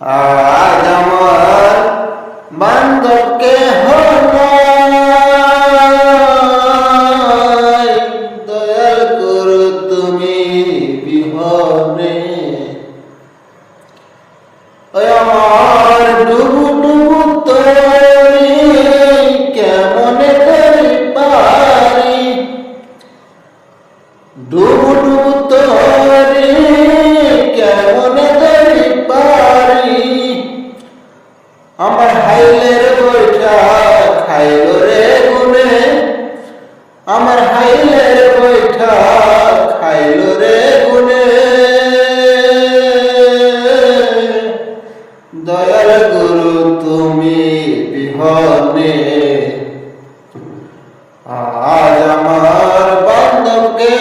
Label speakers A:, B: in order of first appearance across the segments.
A: আজ আমার বান্ধবকে নাই, দয়াল করো তুমি বিহনে। আমার ডুবু ডুবু তরি কেমনে করি পারি, ডুবু ডুবু তরি কেমনে করি পারি। আমার হাইলের বইটা খাইল রে গুনে, আমার হাইলের বইটা খাইল রে গুনে। দয়াল গুরু তুমি বিহনে, আজ আমার বান্ধবকে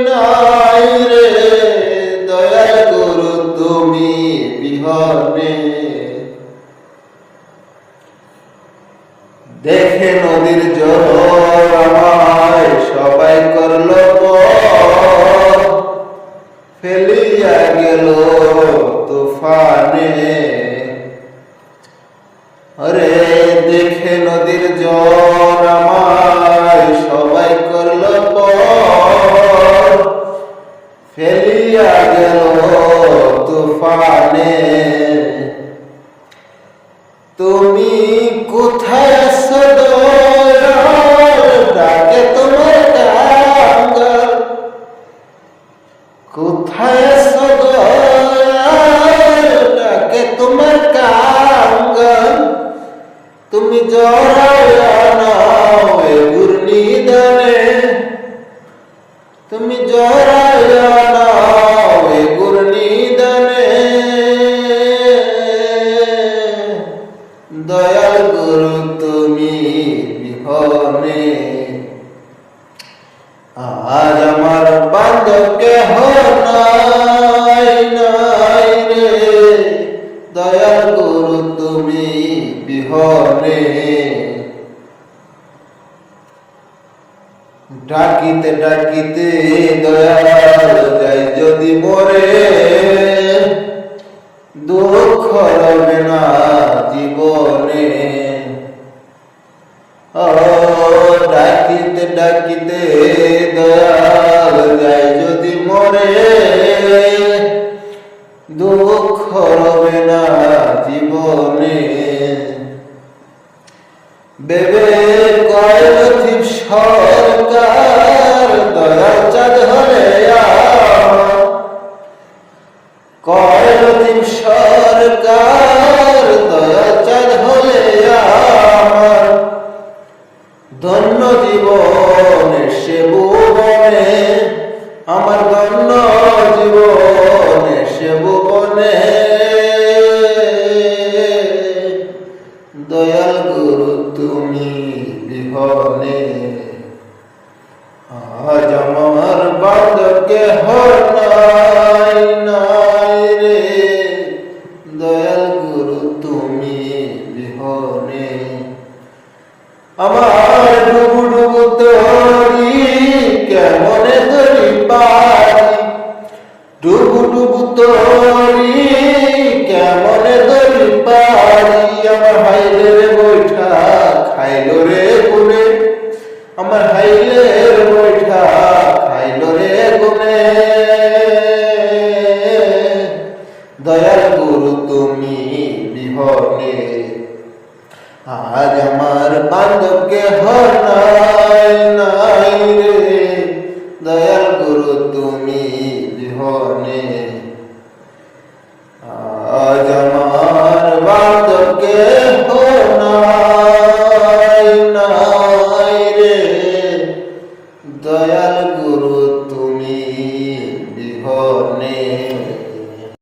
A: নাই রে। দয়াল গুরু তুমি বিহনে। দেখে নদীর জল আমায় সবাই করল পর, ফেলিয়া গেল তুফানে। আরে দেখে নদীর জল আমায় সবাই করল পর, ফেলিয়া গেল তুফানে। তুমি কোথায় আছো দয়াল, ডাকে তোমার কাঙ্গাল। কোথায় আছো দয়াল, ডাকে তোমার কাঙ্গাল। তুমি জড়াইয়া নাও এ ঘূর্ণিদানে, তুমি জড়াইয়া নাও এ ঘূর্ণিদানে। দয়াল গুরু তুমি বিহনে, আজ আমার বান্ধবকে নাই রে। দয়াল গুরু তুমি বিহনে। ডাকিতে ডাকিতে দয়াল যাই যদি মরে, দুঃখ রবে না জীবনে। ও ডাকিতে ডাকিতে দয়াল যাই যদি মরে, দুঃখ রবে না জীবনে। বেবে কয়লথিপ সরকার দয়াল চাঁদ হলে কয়লথিপ সরকার দয়াল চাঁদ হলে আমার। ধন্য জীবনে সে ভুবনে, আমার ধন্য জীবনে সে ভুবনে। দয়াল গুরু তুমি বিহনে, আজ আমার বান্ধবকে নাই রে। দয়াল গুরু তুমি বিহনে। আমার ডুবু ডুবু তরি কেমনে তরি পারি, ডুবু ডুবু তরি কেমনে তরি পারি। আমার হাইলের বৈঠা খাইল রে গুনে, আমার হাইলের বৈঠা খাইল রে গুনে। দয়াল গুরু তুমি বিহনে, আজ আমার বান্ধবকে নাই।